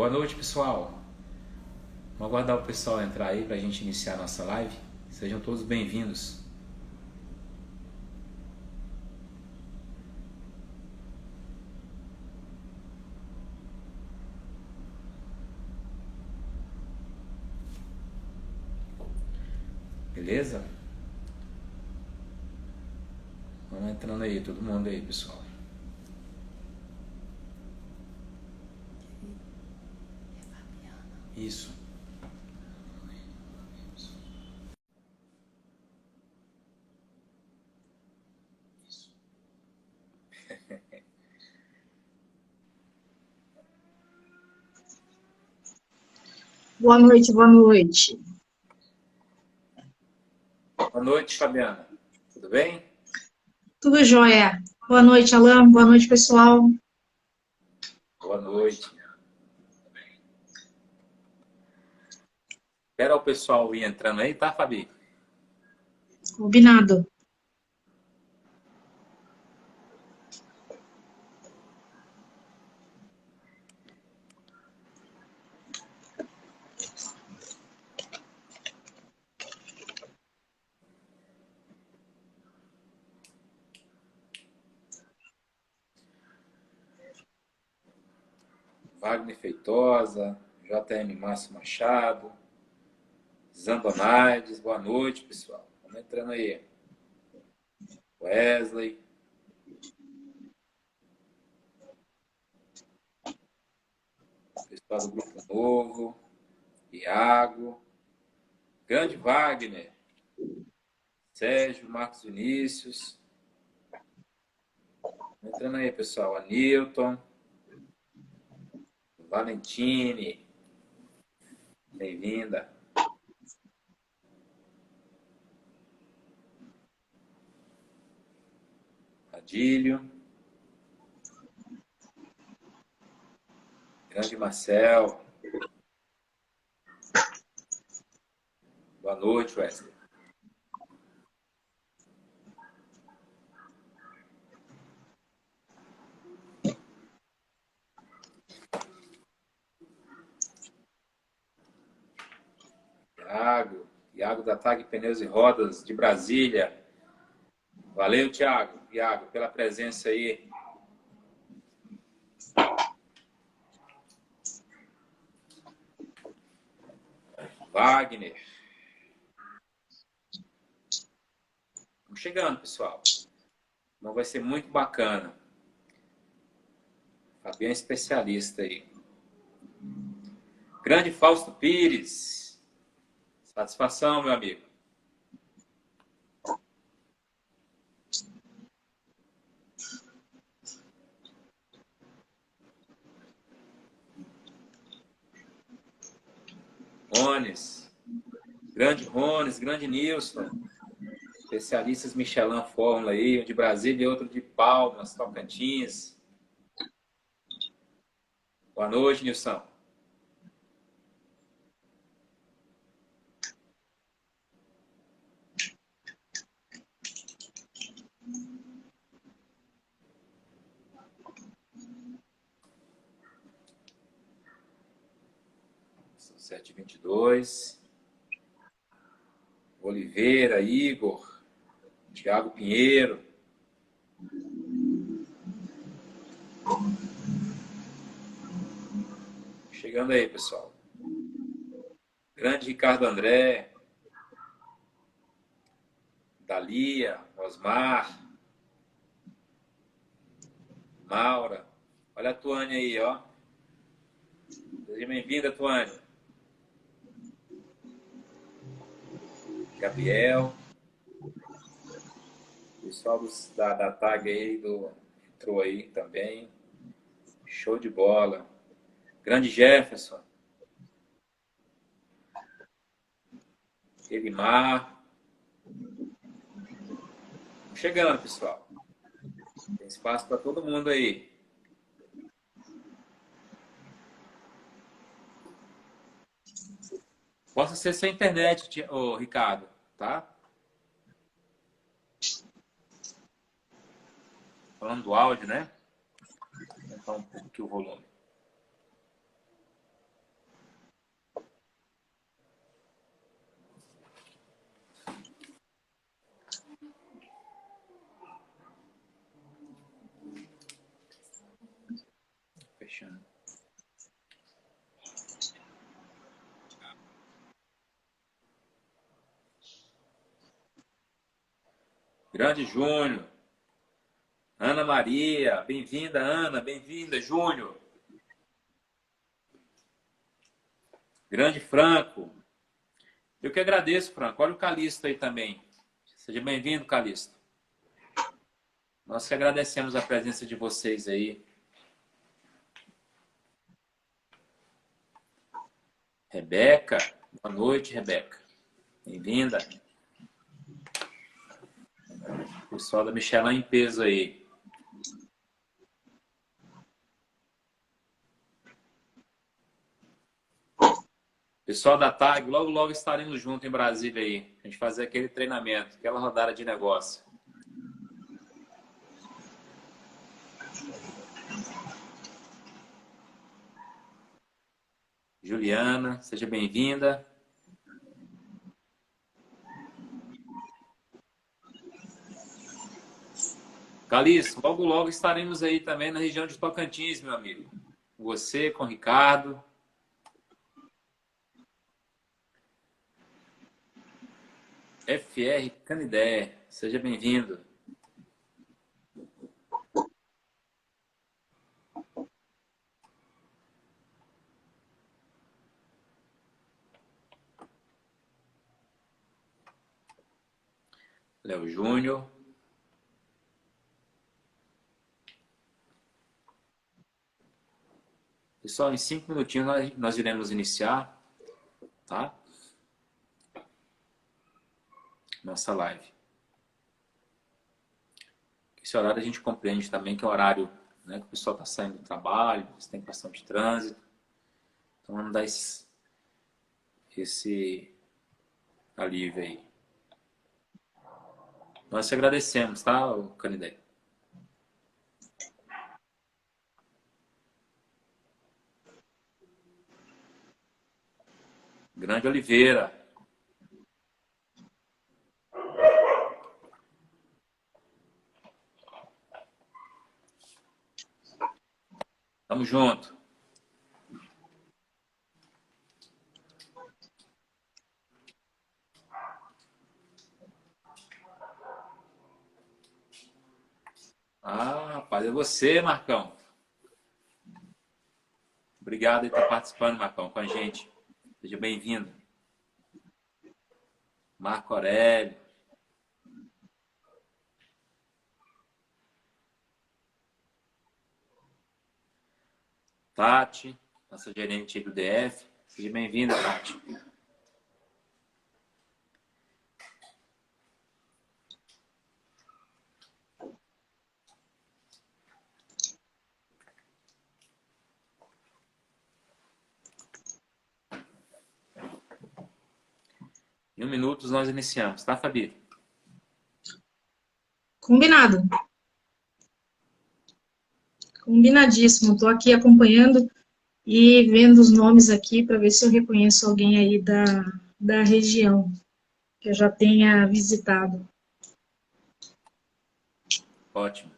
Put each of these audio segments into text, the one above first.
Boa noite, pessoal. Vamos aguardar o pessoal entrar aí para a gente iniciar a nossa live. Sejam todos bem-vindos. Beleza? Vamos entrando aí, todo mundo aí, pessoal. Isso. Boa noite, boa noite. Boa noite, Fabiana. Tudo bem? Tudo jóia. Boa noite, Alan. Boa noite, pessoal. Boa noite. Espera o pessoal ir entrando aí, tá, Fabi? Combinado. Wagner Feitosa, JM Márcio Machado, Zandonaides, boa noite, pessoal. Vamos entrando aí. Wesley. Pessoal do Grupo Novo. Iago. Grande Wagner. Sérgio, Marcos Vinícius. Entrando aí, pessoal. Anilton. Valentine. Bem-vinda. Adílio. Grande Marcel. Boa noite, Wesley. Iago da TAG Pneus e Rodas de Brasília. Valeu, Iago, pela presença aí. Wagner. Estamos chegando, pessoal. Então vai ser muito bacana. Fabiano é especialista aí. Grande Fausto Pires. Satisfação, meu amigo. Rones, grande Nilson. Especialistas Michelin Fórmula aí, um de Brasília e outro de Palmas, Tocantins. Boa noite, Nilson. São 7h22. Oliveira, Igor, Thiago Pinheiro. Chegando aí, pessoal. Grande Ricardo André, Dalia, Osmar, Maura. Olha a Tuane aí, ó. Seja bem-vinda, Tuane. Gabriel. Pessoal da TAG aí entrou aí também. Show de bola. Grande Jefferson. Elimar. Chegando, pessoal. Tem espaço para todo mundo aí. Possa ser sem internet, Ricardo, tá? Falando do áudio, né? Vou aumentar um pouco aqui o volume. Grande Júnior. Ana Maria, bem-vinda, Ana, bem-vinda, Júnior. Grande Franco. Eu que agradeço, Franco. Olha o Calixto aí também. Seja bem-vindo, Calixto. Nós que agradecemos a presença de vocês aí. Rebeca, boa noite, Rebeca. Bem-vinda. Pessoal da Michelin em peso aí. Pessoal da TAG, logo, logo estaremos juntos em Brasília aí. A gente fazer aquele treinamento, aquela rodada de negócio. Juliana, seja bem-vinda. Calixto, logo, logo estaremos aí também na região de Tocantins, meu amigo. Você, com o Ricardo. FR Canidé, seja bem-vindo. Léo Júnior. Pessoal, em 5 minutinhos nós iremos iniciar, tá? Nossa live. Esse horário a gente compreende também que é o horário, né, que o pessoal está saindo do trabalho, você tem bastante trânsito. Então vamos dar esse alívio aí. Nós te agradecemos, tá, Canidé? Grande Oliveira. Tamo junto. Ah, rapaz, é você, Marcão. Obrigado por estar participando, Marcão, com a gente. Seja bem-vindo. Marco Aurélio. Tati, nossa gerente aí do DF. Seja bem-vinda, Tati. Em 1 minuto nós iniciamos, tá, Fabi? Combinado. Combinadíssimo. Estou aqui acompanhando e vendo os nomes aqui para ver se eu reconheço alguém aí da região que eu já tenha visitado. Ótimo.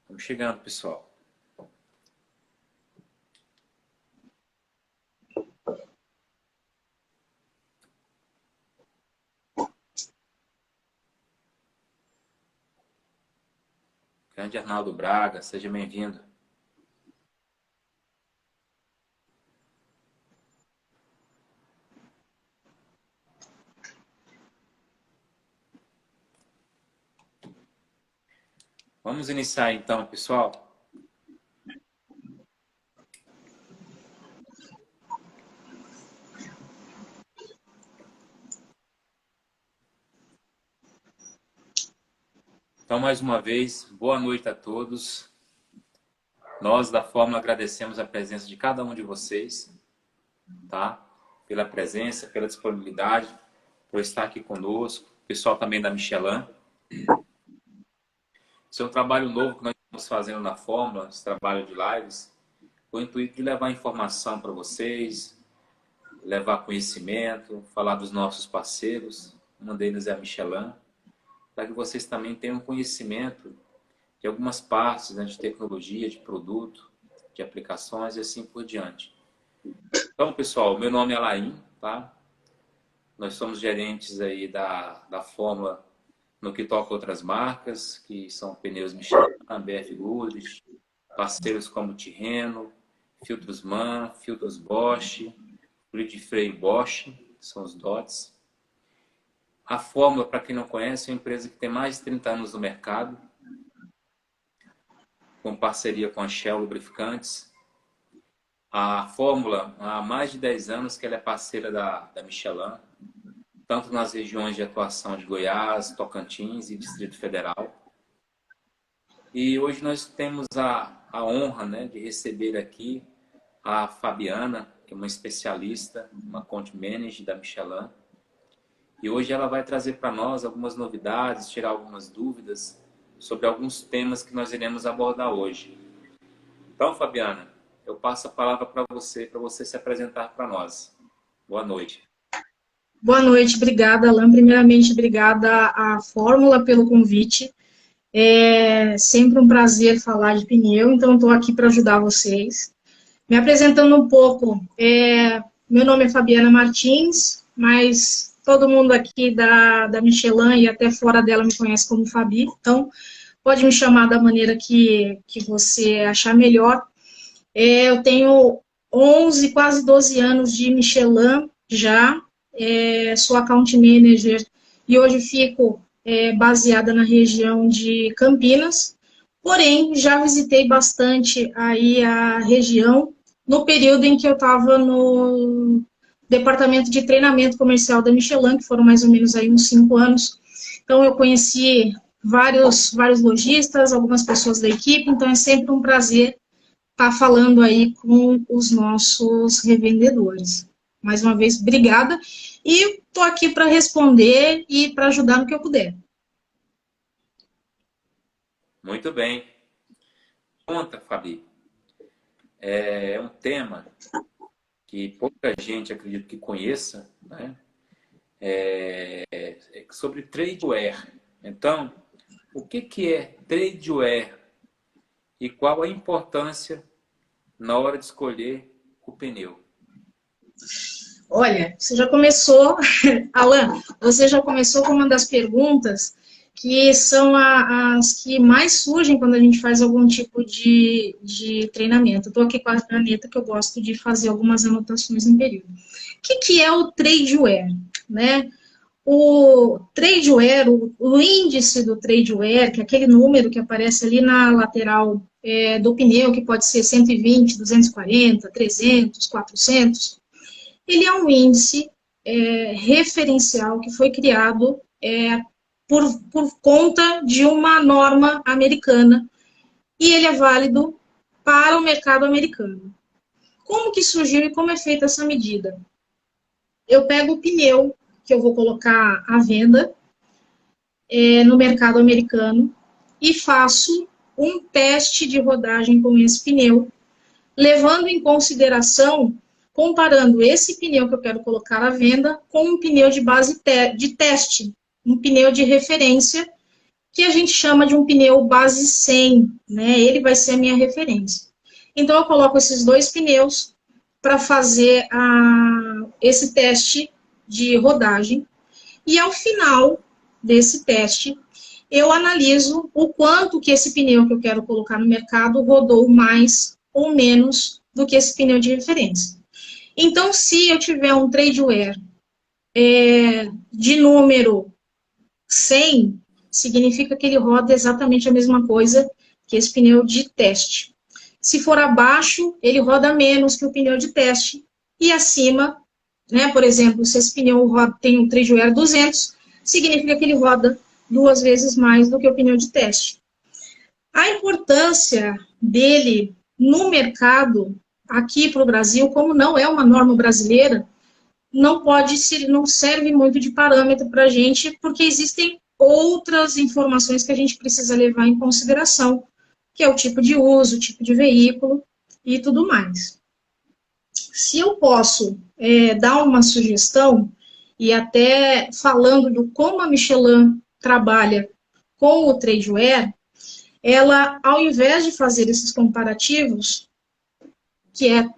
Estamos chegando, pessoal. Grande Arnaldo Braga, seja bem-vindo. Vamos iniciar então, pessoal. Então, mais uma vez, boa noite a todos. Nós, da Fórmula, agradecemos a presença de cada um de vocês, tá? Pela presença, pela disponibilidade, por estar aqui conosco. O pessoal também da Michelin. Esse é um trabalho novo que nós estamos fazendo na Fórmula, esse trabalho de lives. com o intuito de levar informação para vocês, levar conhecimento, falar dos nossos parceiros, um deles é a Michelin, para que vocês também tenham conhecimento de algumas partes, né, de tecnologia, de produto, de aplicações e assim por diante. Então, pessoal, meu nome é Alain, tá? Nós somos gerentes aí da Fórmula no que toca outras marcas, que são pneus Michelin, BF Goodrich, parceiros como Tirreno, filtros MAN, filtros Bosch, grid freio Bosch, são os DOTs. A Fórmula, para quem não conhece, é uma empresa que tem mais de 30 anos no mercado, com parceria com a Shell Lubrificantes. A Fórmula, há mais de 10 anos que ela é parceira da Michelin, tanto nas regiões de atuação de Goiás, Tocantins e Distrito Federal. E hoje nós temos a honra, né, de receber aqui a Fabiana, que é uma especialista, uma Country Manager da Michelin. E hoje ela vai trazer para nós algumas novidades, tirar algumas dúvidas sobre alguns temas que nós iremos abordar hoje. Então, Fabiana, eu passo a palavra para você se apresentar para nós. Boa noite. Boa noite, obrigada, Alain. Primeiramente, obrigada à Fórmula pelo convite. É sempre um prazer falar de pneu, então estou aqui para ajudar vocês. Me apresentando um pouco, meu nome é Fabiana Martins, mas todo mundo aqui da Michelin e até fora dela me conhece como Fabi, então pode me chamar da maneira que você achar melhor. Eu tenho 11, quase 12 anos de Michelin já, sou account manager e hoje fico baseada na região de Campinas, porém já visitei bastante aí a região no período em que eu estava no departamento de treinamento comercial da Michelin, que foram mais ou menos aí uns 5 anos. Então eu conheci vários lojistas, algumas pessoas da equipe, então é sempre um prazer estar falando aí com os nossos revendedores. Mais uma vez, obrigada. E estou aqui para responder e para ajudar no que eu puder. Muito bem. Conta, Fabi. É um tema que pouca gente, acredito que conheça, né? Sobre tradeware. Então, o que é tradeware e qual a importância na hora de escolher o pneu? Olha, você já começou, Alain, você já começou com uma das perguntas que são as que mais surgem quando a gente faz algum tipo de treinamento. Estou aqui com a caneta que eu gosto de fazer algumas anotações em período. O que é o tradeware, né? O tradeware, o índice do tradeware, que é aquele número que aparece ali na lateral do pneu, que pode ser 120, 240, 300, 400, ele é um índice referencial que foi criado por conta de uma norma americana e ele é válido para o mercado americano. Como que surgiu e como é feita essa medida? Eu pego o pneu que eu vou colocar à venda no mercado americano e faço um teste de rodagem com esse pneu, levando em consideração, comparando esse pneu que eu quero colocar à venda com um pneu de base de teste, um pneu de referência, que a gente chama de um pneu base 100, né? Ele vai ser a minha referência. Então, eu coloco esses dois pneus para fazer esse teste de rodagem, e ao final desse teste, eu analiso o quanto que esse pneu que eu quero colocar no mercado rodou mais ou menos do que esse pneu de referência. Então, se eu tiver um tradeware de número 100, significa que ele roda exatamente a mesma coisa que esse pneu de teste. Se for abaixo, ele roda menos que o pneu de teste. E acima, né, por exemplo, se esse pneu tem um tradeware 200, significa que ele roda 2 vezes mais do que o pneu de teste. A importância dele no mercado, aqui para o Brasil, como não é uma norma brasileira, não serve muito de parâmetro para a gente, porque existem outras informações que a gente precisa levar em consideração, que é o tipo de uso, o tipo de veículo, e tudo mais. Se eu posso dar uma sugestão, e até falando do como a Michelin trabalha com o Tradeware, ela, ao invés de fazer esses comparativos, que é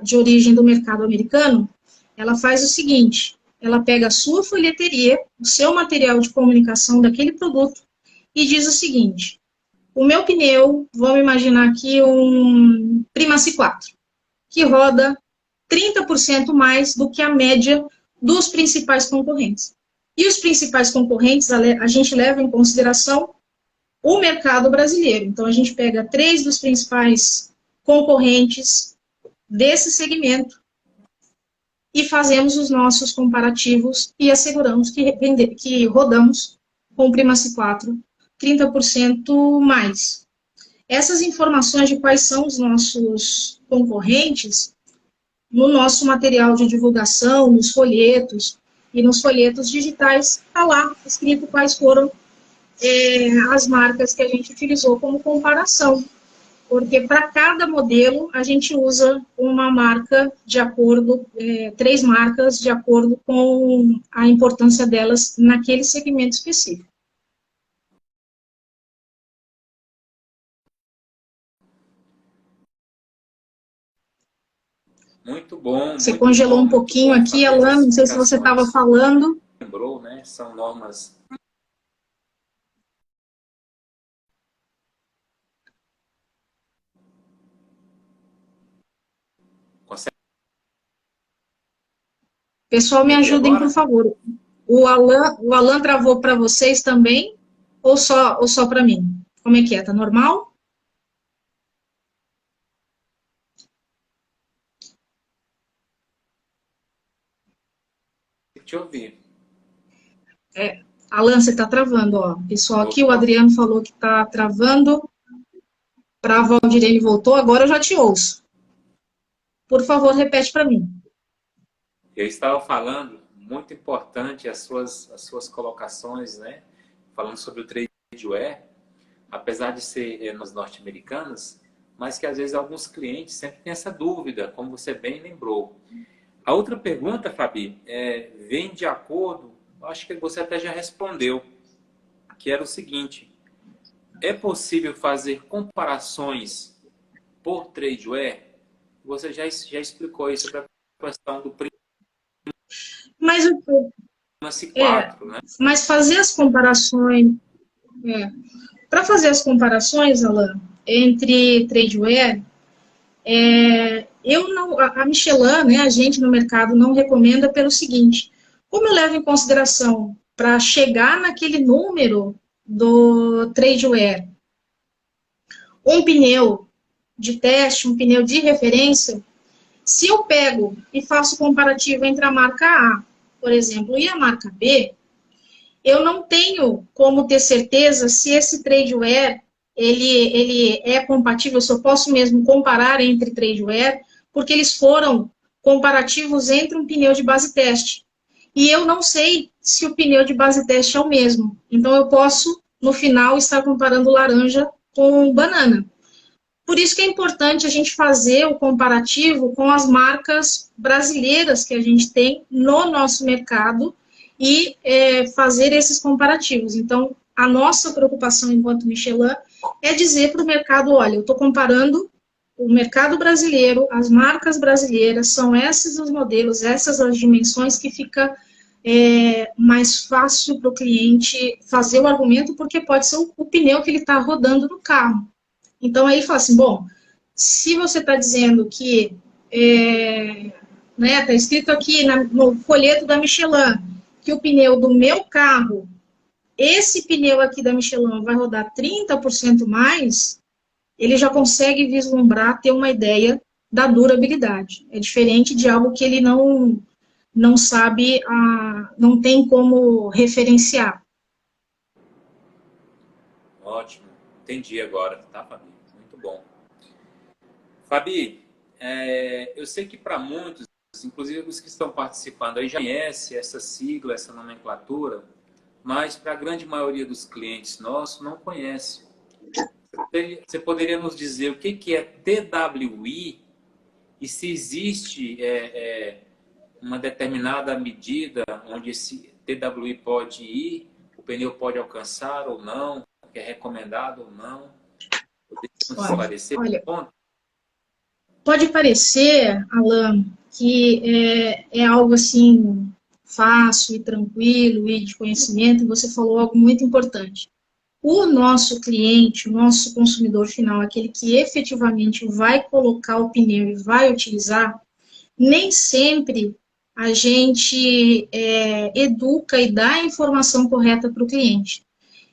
de origem do mercado americano, ela faz o seguinte, ela pega a sua folheteria, o seu material de comunicação daquele produto e diz o seguinte, o meu pneu, vamos imaginar aqui um Primacy 4, que roda 30% mais do que a média dos principais concorrentes. E os principais concorrentes, a gente leva em consideração o mercado brasileiro. Então, a gente pega 3 dos principais concorrentes desse segmento e fazemos os nossos comparativos e asseguramos que rodamos com o Primacy 4 30% mais. Essas informações de quais são os nossos concorrentes, no nosso material de divulgação, nos folhetos e nos folhetos digitais, está lá escrito quais foram as marcas que a gente utilizou como comparação. Porque para cada modelo a gente usa uma marca de acordo, 3 marcas de acordo com a importância delas naquele segmento específico. Muito bom, Você muito congelou bom, um muito pouquinho bom, aqui, Fabi, Alan, essas não sei se você estava explicações. falando. Lembrou, né? São normas. Consegue Pessoal, me me ouvir ajudem, por agora? favor. O Alan travou para vocês também? Ou só para mim? Como é que é? Tá normal? Tem que te ouvir. Alan, você está travando, ó. Pessoal, aqui o Opa, Adriano falou que está travando. Para a Valdirene voltou, agora eu já te ouço. Por favor, repete para mim. eu estava falando, muito importante as suas colocações, né? Falando sobre o tradeware, apesar de ser nos norte-americanas, mas que às vezes alguns clientes sempre têm essa dúvida, como você bem lembrou. A outra pergunta, Fabi, vem de acordo, acho que você até já respondeu, que era o seguinte: é possível fazer comparações por tradeware? Você já explicou isso para a questão do Mas, Primacy é, 4, né? mas fazer as comparações, para fazer as comparações, Alan, entre tradeware, eu não, a Michelin, né, a gente no mercado não recomenda pelo seguinte, como eu levo em consideração para chegar naquele número do tradeware, um pneu de teste, um pneu de referência, se eu pego e faço comparativo entre a marca A, por exemplo, e a marca B, eu não tenho como ter certeza se esse tradeware ele é compatível, se eu posso mesmo comparar entre tradeware, porque eles foram comparativos entre um pneu de base teste. E eu não sei se o pneu de base teste é o mesmo. Então, eu posso, no final, estar comparando laranja com banana. Por isso que é importante a gente fazer o comparativo com as marcas brasileiras que a gente tem no nosso mercado e fazer esses comparativos. Então, a nossa preocupação enquanto Michelin é dizer para o mercado, olha, eu estou comparando o mercado brasileiro, as marcas brasileiras, são esses os modelos, essas as dimensões que fica mais fácil para o cliente fazer o argumento, porque pode ser o pneu que ele está rodando no carro. Então, aí ele fala assim, bom, se você está dizendo que, está escrito aqui no folheto da Michelin, que o pneu do meu carro, esse pneu aqui da Michelin vai rodar 30% mais, ele já consegue vislumbrar, ter uma ideia da durabilidade. É diferente de algo que ele não sabe, não tem como referenciar. Ótimo, entendi agora, tá, Fabi? Muito bom. Fabi, eu sei que para muitos, inclusive os que estão participando aí, já conhecem essa sigla, essa nomenclatura, mas para a grande maioria dos clientes nossos não conhece. Você poderia nos dizer o que é TWI e se existe uma determinada medida onde esse TWI pode ir, o pneu pode alcançar ou não, que é recomendado ou não. Podemos esclarecer? Olha, pode parecer, Alan, que é algo assim fácil e tranquilo e de conhecimento, e você falou algo muito importante. O nosso cliente, o nosso consumidor final, aquele que efetivamente vai colocar o pneu e vai utilizar, nem sempre a gente educa e dá a informação correta para o cliente.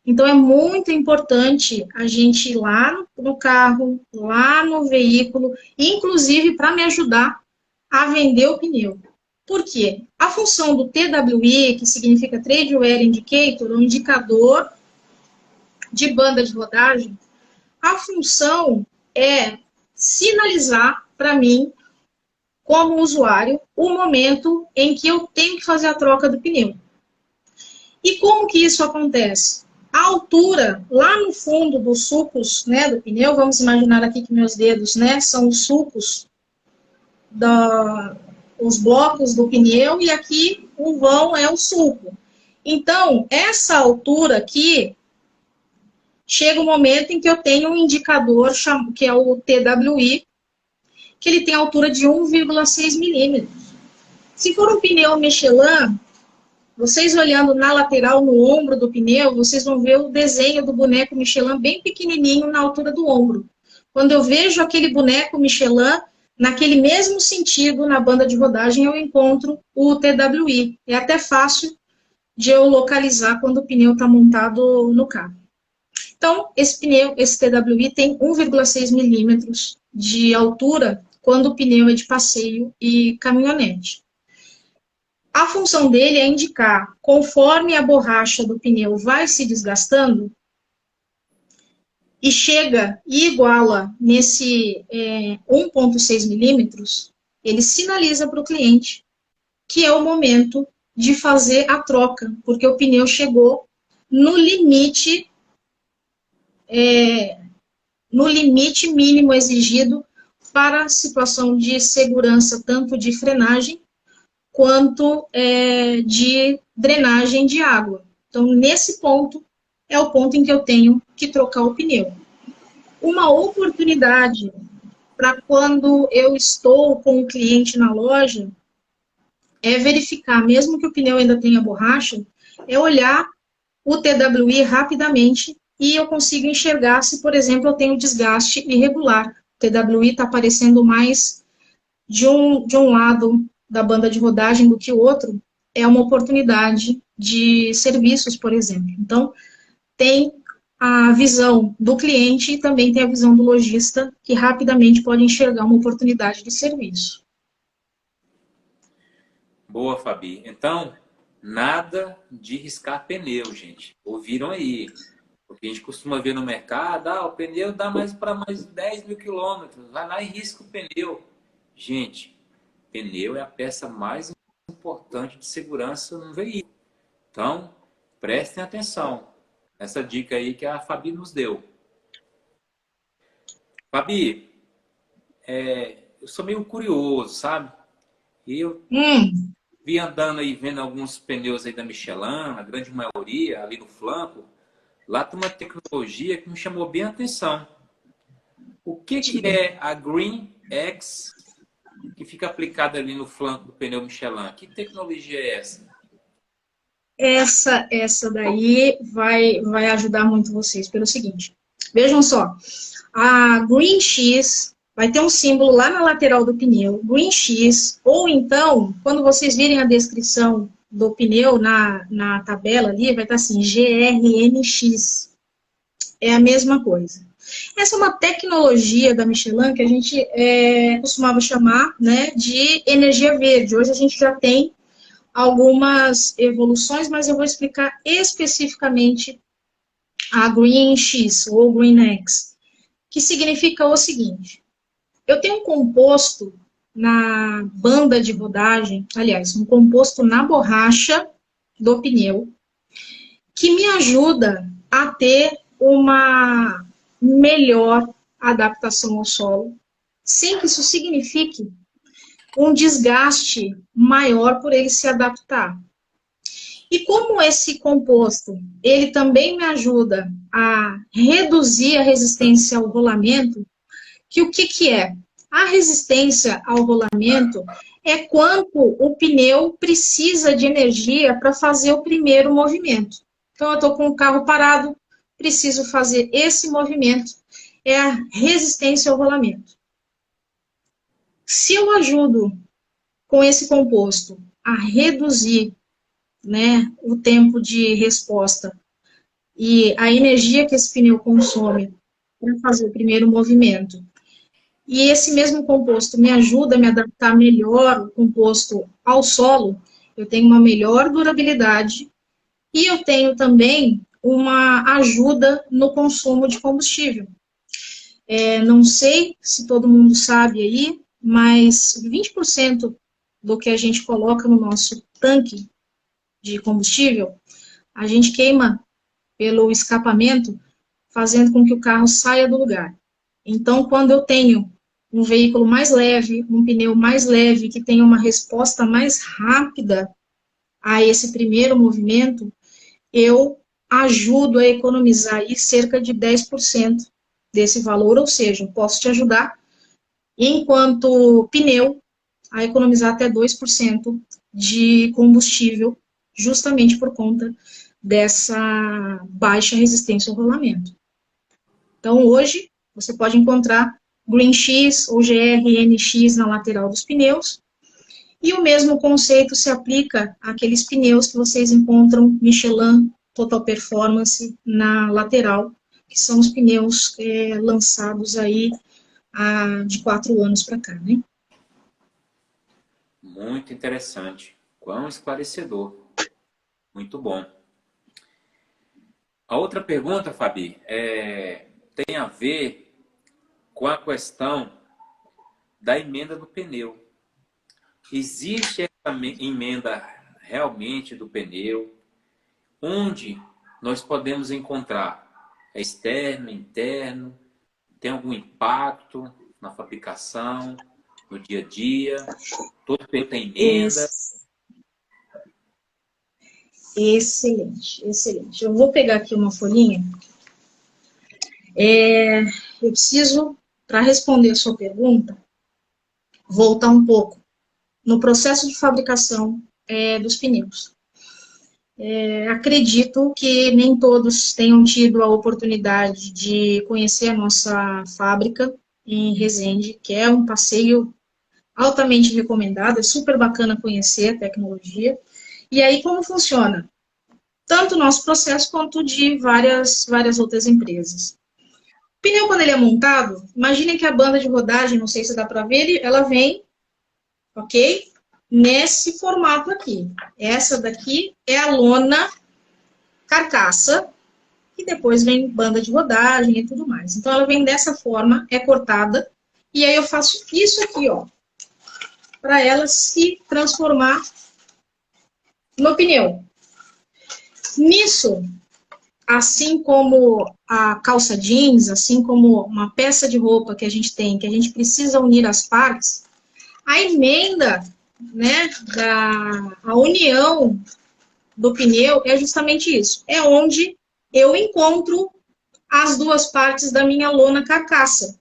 Então, é muito importante a gente ir lá no carro, lá no veículo, inclusive para me ajudar a vender o pneu. Por quê? A função do TWI, que significa Trade Wear Indicator, um indicador de banda de rodagem, a função é sinalizar para mim, como usuário, o momento em que eu tenho que fazer a troca do pneu. E como que isso acontece? A altura, lá no fundo dos sulcos, né, do pneu, vamos imaginar aqui que meus dedos, né, são os sulcos, os blocos do pneu, e aqui o vão é o sulco. Então, essa altura aqui, chega o momento em que eu tenho um indicador, que é o TWI, que ele tem altura de 1,6 milímetros. Se for um pneu Michelin, vocês olhando na lateral, no ombro do pneu, vocês vão ver o desenho do boneco Michelin bem pequenininho na altura do ombro. Quando eu vejo aquele boneco Michelin, naquele mesmo sentido, na banda de rodagem, eu encontro o TWI. É até fácil de eu localizar quando o pneu está montado no carro. Então, esse pneu, esse TWI, tem 1,6 milímetros de altura quando o pneu é de passeio e caminhonete. A função dele é indicar, conforme a borracha do pneu vai se desgastando, e chega e iguala nesse 1,6 milímetros, ele sinaliza para o cliente que é o momento de fazer a troca, porque o pneu chegou no limite mínimo exigido para a situação de segurança, tanto de frenagem quanto de drenagem de água. Então, nesse ponto, é o ponto em que eu tenho que trocar o pneu. Uma oportunidade para quando eu estou com o cliente na loja é verificar, mesmo que o pneu ainda tenha borracha, é olhar o TWI rapidamente e eu consigo enxergar se, por exemplo, eu tenho desgaste irregular. O TWI está aparecendo mais de um lado da banda de rodagem do que o outro, é uma oportunidade de serviços, por exemplo. Então, tem a visão do cliente e também tem a visão do lojista, que rapidamente pode enxergar uma oportunidade de serviço. Boa, Fabi. Então, nada de riscar pneu, gente. Ouviram aí? Porque a gente costuma ver no mercado, o pneu dá para mais 10 mil quilômetros, vai lá e risca o pneu. Gente, pneu é a peça mais importante de segurança no veículo. Então, prestem atenção nessa dica aí que a Fabi nos deu. Fabi, eu sou meio curioso, sabe? E eu vi andando aí, vendo alguns pneus aí da Michelin, a grande maioria, ali no flanco. Lá tem uma tecnologia que me chamou bem a atenção. O que é a Green X que fica aplicada ali no flanco do pneu Michelin? Que tecnologia é essa? Essa daí vai ajudar muito vocês pelo seguinte. Vejam só, a Green X vai ter um símbolo lá na lateral do pneu, Green X, ou então, quando vocês virem a descrição do pneu na tabela ali, vai estar assim, GRNX. É a mesma coisa. Essa é uma tecnologia da Michelin que a gente costumava chamar, né, de energia verde. Hoje a gente já tem algumas evoluções, mas eu vou explicar especificamente a Green X ou Green X, que significa o seguinte: eu tenho um composto na banda de rodagem, aliás, um composto na borracha do pneu, que me ajuda a ter uma melhor adaptação ao solo, sem que isso signifique um desgaste maior por ele se adaptar. E como esse composto, ele também me ajuda a reduzir a resistência ao rolamento, que o que que é? A resistência ao rolamento é quanto o pneu precisa de energia para fazer o primeiro movimento. Então, eu estou com o carro parado, preciso fazer esse movimento, é a resistência ao rolamento. Se eu ajudo com esse composto a reduzir, né, o tempo de resposta e a energia que esse pneu consome para fazer o primeiro movimento, e esse mesmo composto me ajuda a me adaptar melhor, o composto ao solo, eu tenho uma melhor durabilidade e eu tenho também uma ajuda no consumo de combustível. Não sei se todo mundo sabe aí, mas 20% do que a gente coloca no nosso tanque de combustível, a gente queima pelo escapamento, fazendo com que o carro saia do lugar. Então, quando eu tenho um veículo mais leve, um pneu mais leve, que tenha uma resposta mais rápida a esse primeiro movimento, eu ajudo a economizar aí cerca de 10% desse valor, ou seja, eu posso te ajudar, enquanto pneu, a economizar até 2% de combustível, justamente por conta dessa baixa resistência ao rolamento. Então, hoje, você pode encontrar Green X ou GRNX na lateral dos pneus, e o mesmo conceito se aplica àqueles pneus que vocês encontram Michelin Total Performance na lateral, que são os pneus lançados aí de 4 anos para cá, né? Muito interessante. Quão esclarecedor. Muito bom. A outra pergunta, Fabi, tem a ver com a questão da emenda do pneu. Existe essa emenda realmente do pneu, onde nós podemos encontrar externo, interno, tem algum impacto na fabricação, no dia a dia, todo pneu tem emenda. Excelente, excelente. Eu vou pegar aqui uma folhinha. Eu preciso, para responder a sua pergunta, voltar um pouco no processo de fabricação dos pneus. Acredito que nem todos tenham tido a oportunidade de conhecer a nossa fábrica em Resende, que é um passeio altamente recomendado, é super bacana conhecer a tecnologia. E aí, como funciona? Tanto o nosso processo quanto de várias outras empresas. O pneu, quando ele é montado, imaginem que a banda de rodagem, não sei se dá para ver, ela vem, ok? Nesse formato aqui. Essa daqui é a lona carcaça, e depois vem banda de rodagem e tudo mais. Então, ela vem dessa forma, é cortada, e aí eu faço isso aqui, ó, para ela se transformar no pneu. Nisso, assim como a calça jeans, assim como uma peça de roupa que a gente tem, que a gente precisa unir as partes, a emenda, né, a união do pneu é justamente isso. É onde eu encontro as duas partes da minha lona carcaça.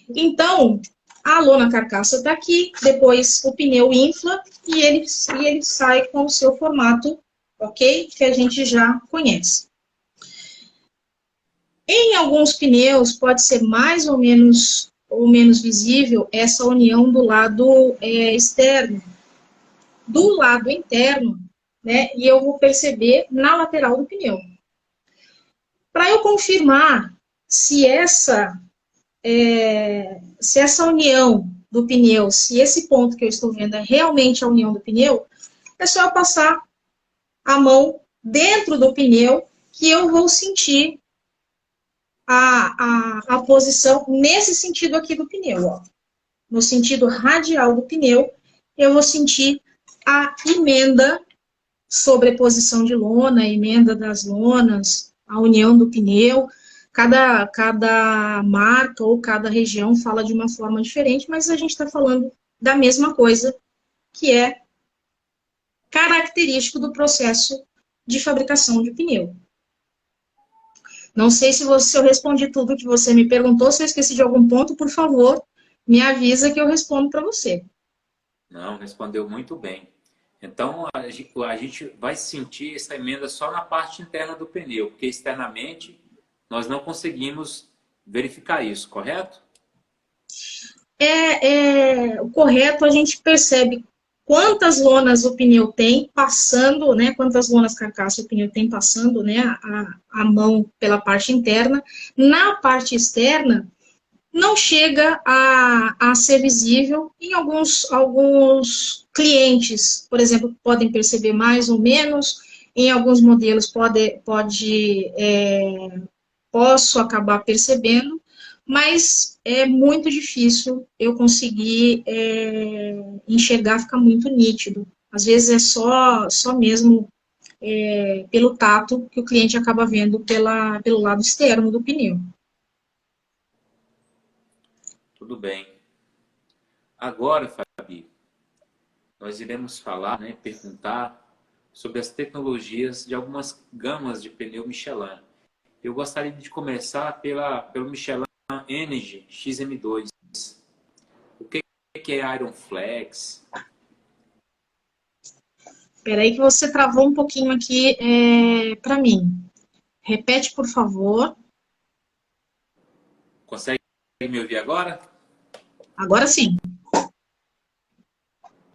Então, a lona carcaça está aqui, depois o pneu infla e ele sai com o seu formato, ok? Que a gente já conhece. Em alguns pneus pode ser mais ou menos visível essa união do lado externo. Do lado interno, né? E eu vou perceber na lateral do pneu. Para eu confirmar se essa união do pneu, se esse ponto que eu estou vendo é realmente a união do pneu, é só eu passar a mão dentro do pneu que eu vou sentir a posição nesse sentido aqui do pneu, ó. No sentido radial do pneu, eu vou sentir a emenda, sobreposição de lona, a emenda das lonas, a união do pneu. Cada marca ou cada região fala de uma forma diferente, mas a gente está falando da mesma coisa que é característico do processo de fabricação de pneu. Não sei se eu respondi tudo que você me perguntou, se eu esqueci de algum ponto, por favor, me avisa que eu respondo para você. Não, respondeu muito bem. Então, a gente vai sentir essa emenda só na parte interna do pneu, porque externamente nós não conseguimos verificar isso, correto? O correto, a gente percebe quantas lonas o pneu tem passando, né, quantas lonas carcaça o pneu tem passando, né, a mão pela parte interna. Na parte externa, não chega a ser visível em alguns clientes, por exemplo, podem perceber mais ou menos, em alguns modelos posso acabar percebendo, mas é muito difícil eu conseguir enxergar, fica muito nítido. Às vezes é só mesmo pelo tato que o cliente acaba vendo pelo lado externo do pneu. Tudo bem. Agora, Fabi, nós iremos falar, né, perguntar sobre as tecnologias de algumas gamas de pneu Michelin. Eu gostaria de começar pelo Michelin Energy XM2. O que é Iron Flex? Espera aí que você travou um pouquinho aqui para mim. Repete, por favor. Consegue me ouvir agora? Agora sim.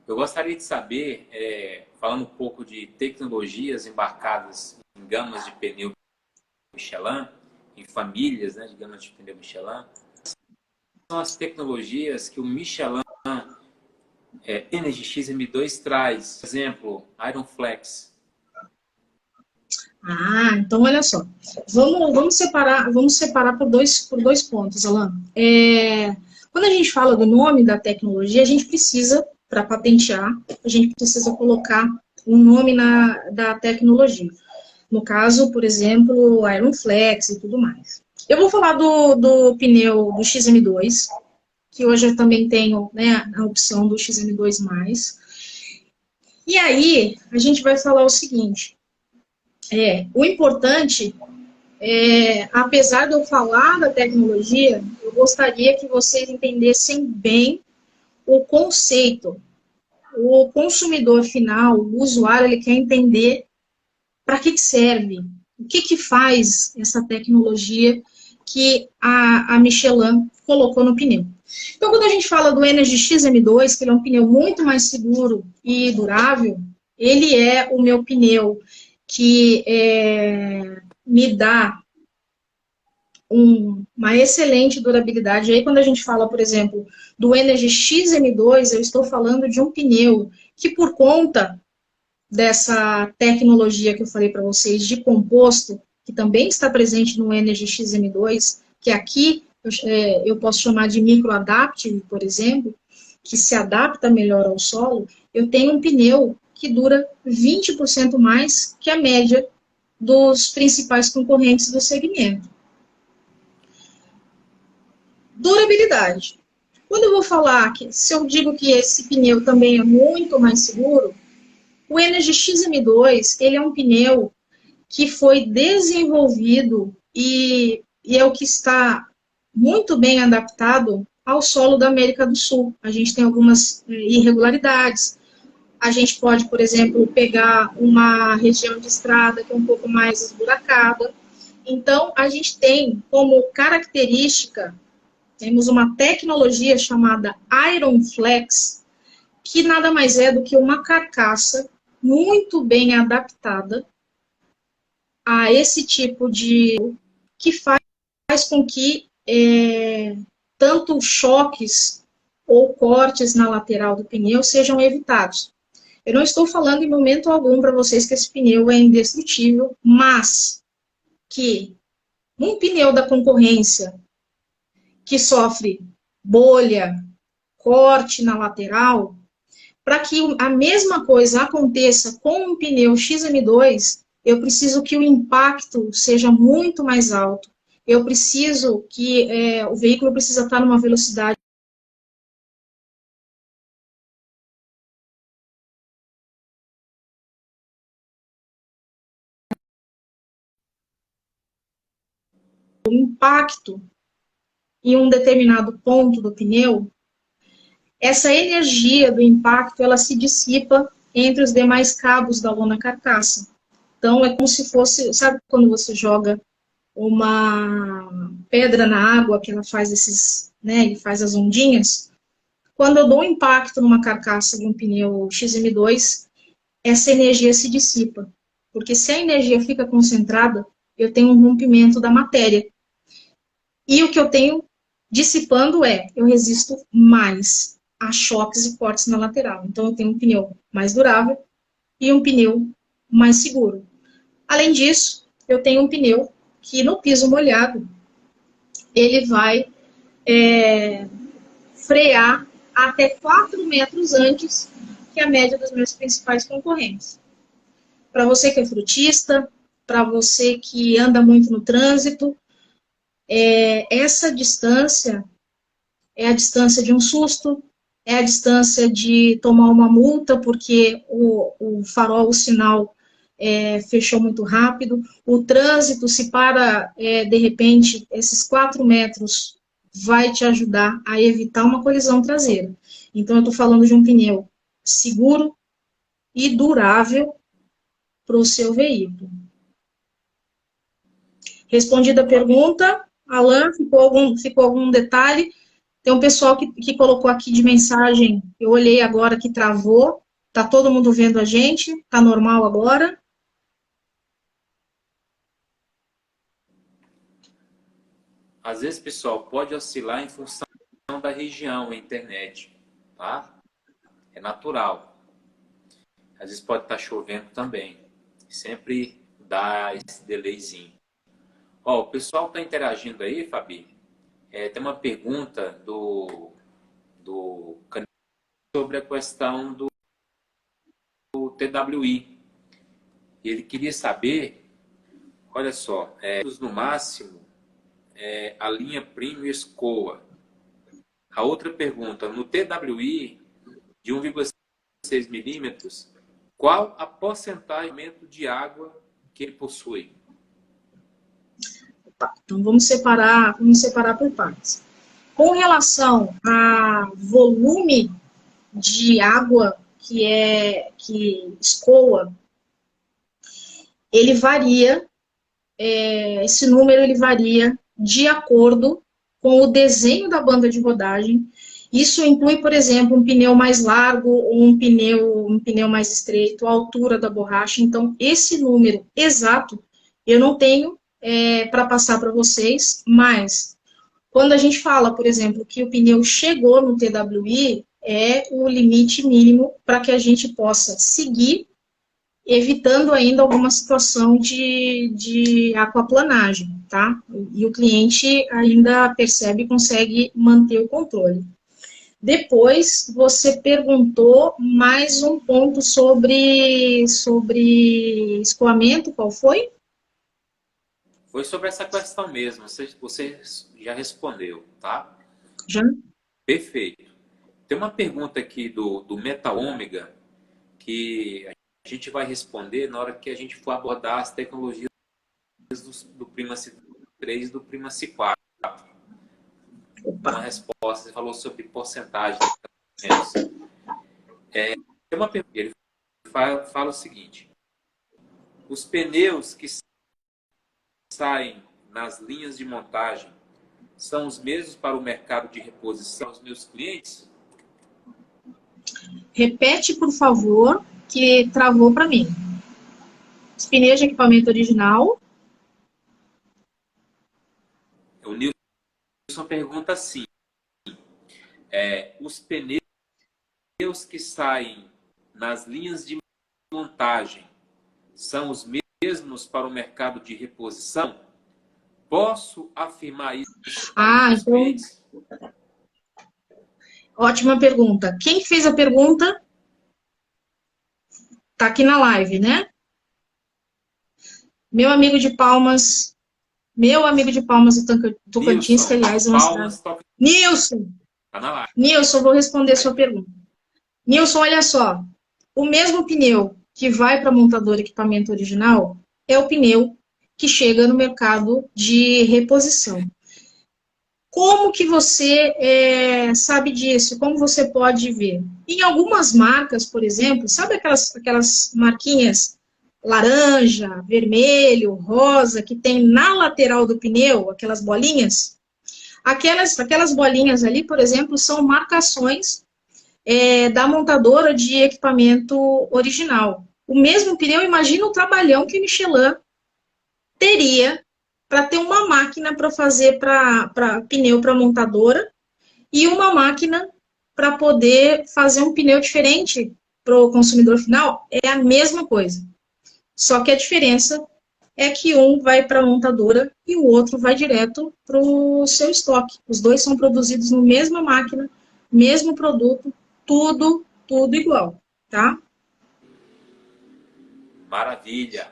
Eu gostaria de saber, falando um pouco de tecnologias embarcadas em gamas de pneu Michelin, em famílias, né, de gamas de pneu Michelin, são as tecnologias que o Michelin Energy XM2 traz. Por exemplo, Iron Flex. Ah, então olha só. Vamos separar por dois pontos, Alan. Quando a gente fala do nome da tecnologia, a gente precisa, para patentear, a gente precisa colocar um nome da tecnologia. No caso, por exemplo, Iron Flex e tudo mais. Eu vou falar do pneu do XM2, que hoje eu também tenho, né, a opção do XM2+. E aí, a gente vai falar o seguinte, o importante, apesar de eu falar da tecnologia, eu gostaria que vocês entendessem bem o conceito. O consumidor final, o usuário, ele quer entender para que serve, o que faz essa tecnologia que a Michelin colocou no pneu. Então, quando a gente fala do Energy XM2, que ele é um pneu muito mais seguro e durável, ele é o meu pneu que me dá uma excelente durabilidade. Aí, quando a gente fala, por exemplo, do Energy XM2, eu estou falando de um pneu que, por conta dessa tecnologia que eu falei para vocês, de composto, que também está presente no Energy XM2, que aqui eu posso chamar de microadaptive, por exemplo, que se adapta melhor ao solo, eu tenho um pneu que dura 20% mais que a média dos principais concorrentes do segmento. Durabilidade. Quando eu vou falar se eu digo que esse pneu também é muito mais seguro, o Energy XM2, ele é um pneu que foi desenvolvido e é o que está muito bem adaptado ao solo da América do Sul. A gente tem algumas irregularidades. A gente pode, por exemplo, pegar uma região de estrada que é um pouco mais esburacada. Então, a gente tem como característica, temos uma tecnologia chamada Iron Flex, que nada mais é do que uma carcaça muito bem adaptada a esse tipo de... que faz com que tanto choques ou cortes na lateral do pneu sejam evitados. Eu não estou falando em momento algum para vocês que esse pneu é indestrutível, mas que um pneu da concorrência que sofre bolha, corte na lateral, para que a mesma coisa aconteça com um pneu XM2, eu preciso que o impacto seja muito mais alto. Eu preciso que o veículo precisa estar numa velocidade impacto em um determinado ponto do pneu, essa energia do impacto, ela se dissipa entre os demais cabos da lona carcaça. Então, é como se fosse, sabe quando você joga uma pedra na água, que ela faz esses, né, ele faz as ondinhas? Quando eu dou um impacto numa carcaça de um pneu XM2, essa energia se dissipa. Porque se a energia fica concentrada, eu tenho um rompimento da matéria. E o que eu tenho dissipando eu resisto mais a choques e cortes na lateral. Então, eu tenho um pneu mais durável e um pneu mais seguro. Além disso, eu tenho um pneu que no piso molhado, ele vai frear até 4 metros antes que a média dos meus principais concorrentes. Para você que é frutista, para você que anda muito no trânsito, essa distância é a distância de um susto, é a distância de tomar uma multa porque o farol, o sinal fechou muito rápido, o trânsito, se para de repente, esses 4 metros vai te ajudar a evitar uma colisão traseira. Então, eu estou falando de um pneu seguro e durável para o seu veículo. Respondida a pergunta, Alan, ficou algum detalhe? Tem um pessoal que colocou aqui de mensagem, eu olhei agora que travou, tá todo mundo vendo a gente, tá normal agora? Às vezes, pessoal, pode oscilar em função da região, a internet, tá? É natural. Às vezes pode estar chovendo também. Sempre dá esse delayzinho. Ó, o pessoal está interagindo aí, Fabi. Tem uma pergunta do sobre a questão do TWI. Ele queria saber, olha só, no máximo, a linha Premium Escoa. A outra pergunta, no TWI de 1,6 milímetros, qual a porcentagem de água que ele possui? Então, vamos separar por partes. Com relação a volume de água que escoa, ele varia, esse número ele varia de acordo com o desenho da banda de rodagem. Isso inclui, por exemplo, um pneu mais largo ou um pneu mais estreito, a altura da borracha. Então, esse número exato eu não tenho para passar para vocês, mas quando a gente fala, por exemplo, que o pneu chegou no TWI, é o limite mínimo para que a gente possa seguir, evitando ainda alguma situação de aquaplanagem, tá? E o cliente ainda percebe e consegue manter o controle. Depois, você perguntou mais um ponto sobre escoamento, qual foi? Foi sobre essa questão mesmo, você já respondeu, tá? Já? Perfeito. Tem uma pergunta aqui do Metal Ômega que a gente vai responder na hora que a gente for abordar as tecnologias do Primacy 3 e do Primacy 4. Uma resposta, você falou sobre porcentagem. Tem uma pergunta, ele fala o seguinte: os pneus que saem nas linhas de montagem são os mesmos para o mercado de reposição dos meus clientes? Repete, por favor, que travou para mim. Os pneus de equipamento original. O Nilson pergunta assim: os pneus que saem nas linhas de montagem são os mesmos para o mercado de reposição? Posso afirmar isso para os Então, clientes? Ótima pergunta. Quem fez a pergunta está aqui na live, né? Meu amigo de Palmas do Tocantins, que aliás é uma cidade. Nilson! Tá na live. Nilson, vou responder a sua pergunta. Nilson, olha só. O mesmo pneu que vai para montador equipamento original é o pneu que chega no mercado de reposição. Como que você sabe disso? Como você pode ver? Em algumas marcas, por exemplo, sabe aquelas marquinhas laranja, vermelho, rosa, que tem na lateral do pneu, aquelas bolinhas? Aquelas bolinhas ali, por exemplo, são marcações da montadora de equipamento original. O mesmo pneu, imagina o trabalhão que Michelin teria para ter uma máquina para fazer para pneu para montadora e uma máquina para poder fazer um pneu diferente para o consumidor final. É a mesma coisa. Só que a diferença é que um vai para a montadora e o outro vai direto para o seu estoque. Os dois são produzidos na mesma máquina, mesmo produto, tudo igual, tá? Maravilha.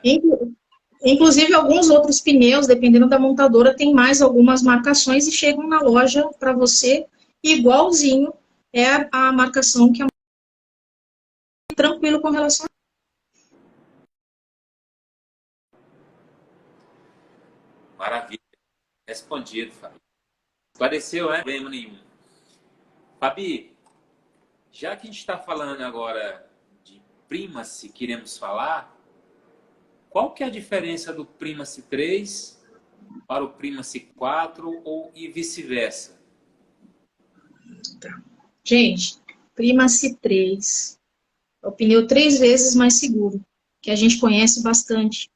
Inclusive, alguns outros pneus, dependendo da montadora, tem mais algumas marcações e chegam na loja para você igualzinho é a marcação que é tranquilo com relação a... Maravilha. Respondido, Fabi. Esclareceu, né? Problema nenhum. Fabi, já que a gente está falando agora de Primacy, queremos falar, qual que é a diferença do Primacy 3 para o Primacy 4 e vice-versa? Gente, Primacy 3 é o pneu 3 vezes mais seguro, que a gente conhece bastante,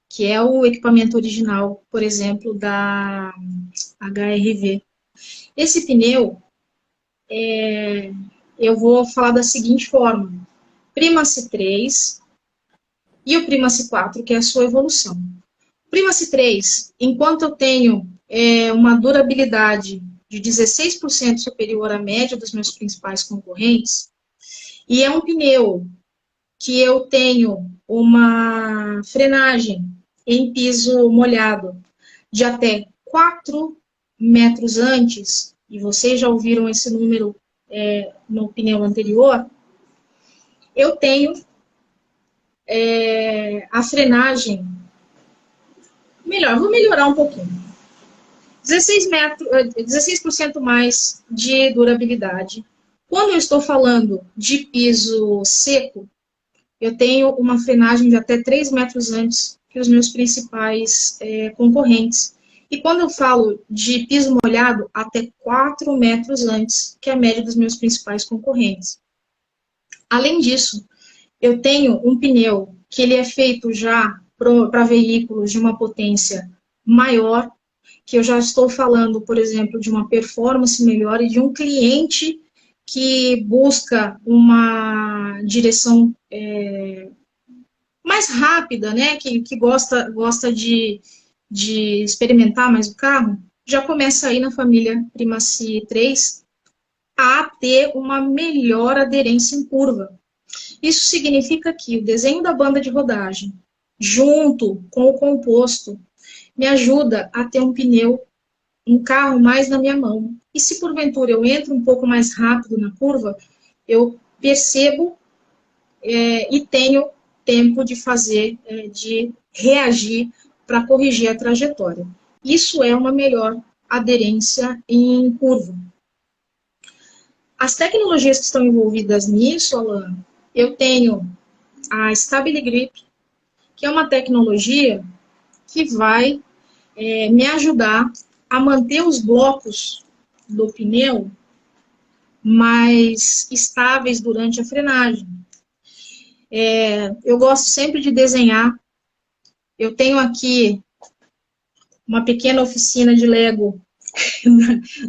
que é o equipamento original, por exemplo, da HRV. Esse pneu, eu vou falar da seguinte forma: Primacy 3 e o Primacy 4, que é a sua evolução. Primacy 3, enquanto eu tenho uma durabilidade de 16% superior à média dos meus principais concorrentes, e é um pneu que eu tenho uma frenagem em piso molhado de até 4 metros antes, e vocês já ouviram esse número no pneu anterior, eu tenho a frenagem melhor, vou melhorar um pouquinho. 16% mais de durabilidade. Quando eu estou falando de piso seco, eu tenho uma frenagem de até 3 metros antes que os meus principais concorrentes. E quando eu falo de piso molhado, até 4 metros antes que a média dos meus principais concorrentes. Além disso, eu tenho um pneu que ele é feito já para veículos de uma potência maior, que eu já estou falando, por exemplo, de uma performance melhor e de um cliente que busca uma direção mais rápida, né? Que gosta de experimentar mais o carro, já começa aí na família Primacy 3 a ter uma melhor aderência em curva. Isso significa que o desenho da banda de rodagem, junto com o composto, me ajuda a ter um pneu, um carro mais na minha mão. E se porventura eu entro um pouco mais rápido na curva, eu percebo e tenho tempo de fazer, de reagir para corrigir a trajetória. Isso é uma melhor aderência em curva. As tecnologias que estão envolvidas nisso, Alan, eu tenho a Stabiligrip, que é uma tecnologia que vai me ajudar a manter os blocos do pneu mais estáveis durante a frenagem. Eu gosto sempre de desenhar. Eu tenho aqui uma pequena oficina de Lego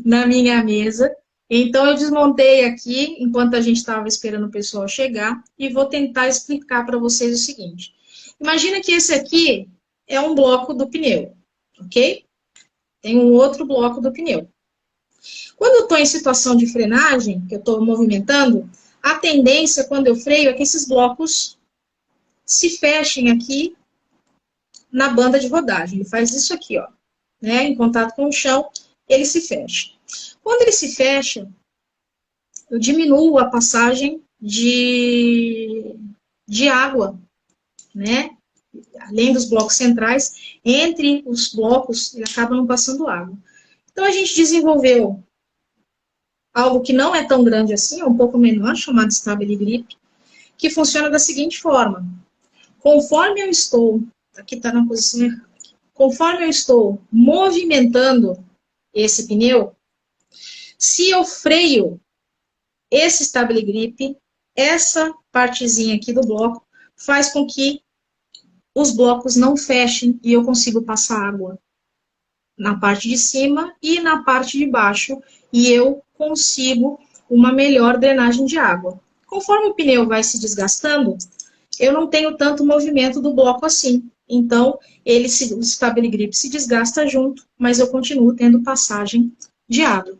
na minha mesa. Então, eu desmontei aqui, enquanto a gente estava esperando o pessoal chegar, e vou tentar explicar para vocês o seguinte. Imagina que esse aqui é um bloco do pneu, ok? Tem um outro bloco do pneu. Quando eu estou em situação de frenagem, que eu estou movimentando, a tendência, quando eu freio, é que esses blocos se fechem aqui na banda de rodagem. Ele faz isso aqui, ó, né? Em contato com o chão, ele se fecha. Quando ele se fecha, eu diminuo a passagem de água, né? além dos blocos centrais, entre os blocos, ele acaba não passando água. Então, a gente desenvolveu algo que não é tão grande assim, é um pouco menor, chamado Stabile Grip, que funciona da seguinte forma. Conforme eu estou, aqui está na posição errada, conforme eu estou movimentando esse pneu, se eu freio esse Stabile Grip, essa partezinha aqui do bloco faz com que os blocos não fechem e eu consigo passar água na parte de cima e na parte de baixo, e eu consigo uma melhor drenagem de água. Conforme o pneu vai se desgastando, eu não tenho tanto movimento do bloco assim. Então, o Stabile Grip se desgasta junto, mas eu continuo tendo passagem de água.